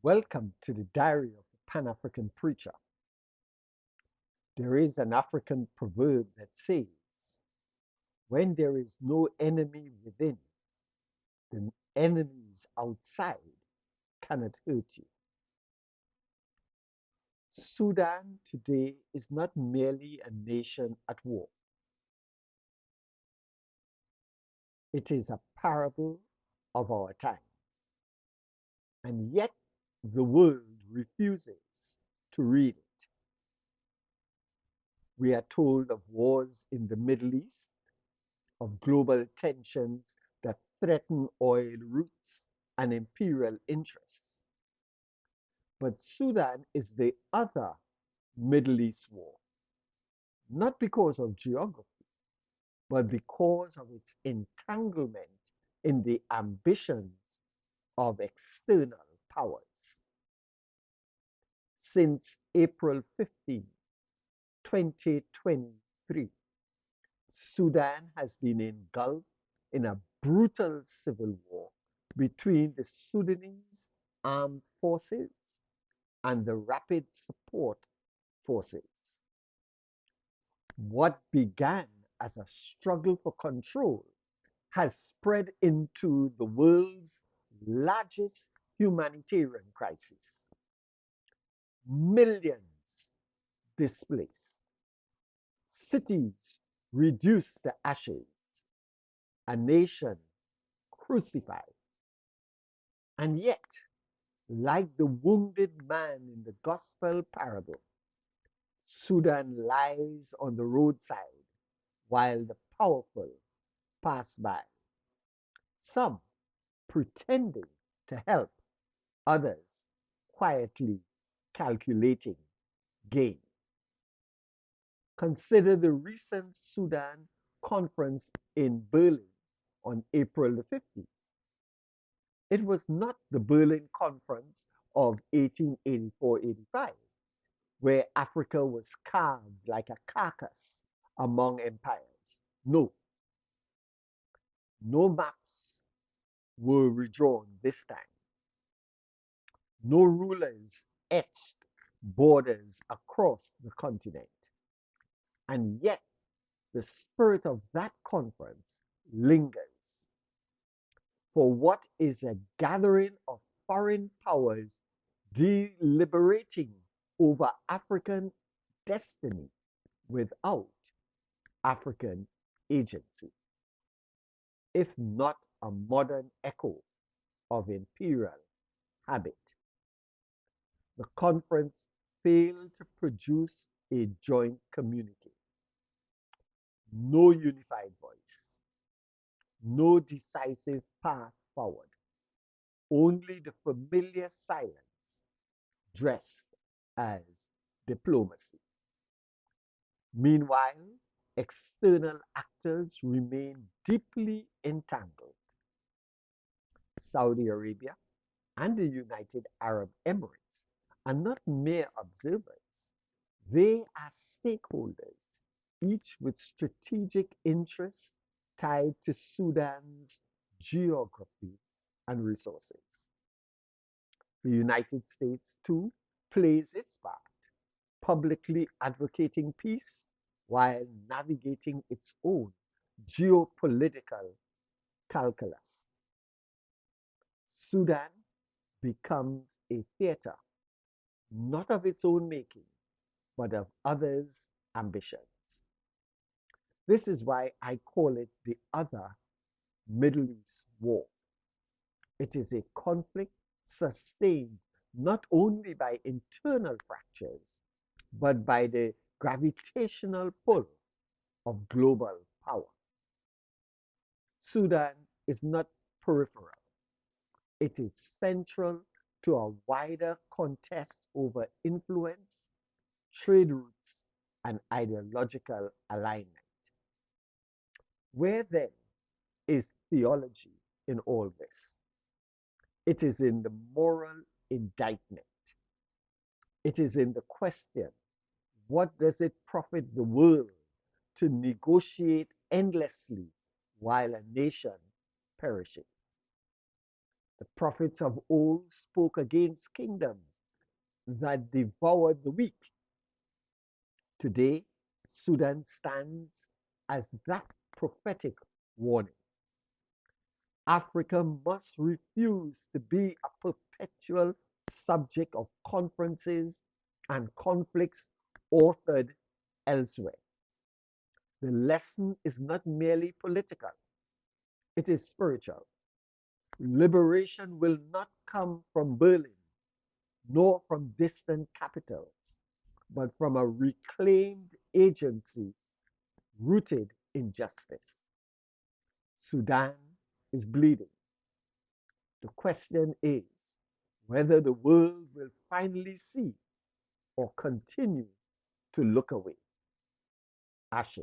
Welcome to the Diary of the Pan African Preacher. There is an African proverb that says, when there is no enemy within, the enemies outside cannot hurt you. Sudan today is not merely a nation at war, it is a parable of our time. And yet, the world refuses to read it. We are told of wars in the Middle East, of global tensions that threaten oil routes and imperial interests. But Sudan is the other Middle East war, not because of geography, but because of its entanglement in the ambitions of external powers. Since April 15, 2023, Sudan has been engulfed in a brutal civil war between the Sudanese armed forces and the Rapid Support Forces. What began as a struggle for control has spread into the world's largest humanitarian crisis. Millions displaced, cities reduced to ashes, a nation crucified. And yet, like the wounded man in the gospel parable, Sudan lies on the roadside while the powerful pass by, some pretending to help, others quietly calculating gain. Consider the recent Sudan conference in Berlin on April the 15th. It was not the Berlin Conference of 1884-85, where Africa was carved like a carcass among empires. No, no maps were redrawn this time. No rulers etched borders across the continent. And yet, the spirit of that conference lingers. For what is a gathering of foreign powers deliberating over African destiny without African agency, if not a modern echo of imperial habit? The conference failed to produce a joint communique, no unified voice, no decisive path forward, only the familiar silence dressed as diplomacy. Meanwhile, external actors remain deeply entangled. Saudi Arabia and the United Arab Emirates are not mere observers, they are stakeholders, each with strategic interests tied to Sudan's geography and resources. The United States, too, plays its part, publicly advocating peace while navigating its own geopolitical calculus. Sudan becomes a theater, not of its own making, but of others' ambitions. This is why I call it the other Middle East war. It is a conflict sustained not only by internal fractures, but by the gravitational pull of global power. Sudan is not peripheral, it is central to a wider contest over influence, trade routes, and ideological alignment. Where then is theology in all this? It is in the moral indictment. It is in the question, what does it profit the world to negotiate endlessly while a nation perishes? The prophets of old spoke against kingdoms that devoured the weak. Today, Sudan stands as that prophetic warning. Africa must refuse to be a perpetual subject of conferences and conflicts authored elsewhere. The lesson is not merely political, it is spiritual. Liberation will not come from Berlin nor from distant capitals, but from a reclaimed agency rooted in justice. Sudan is bleeding. The question is whether the world will finally see or continue to look away. Ashe.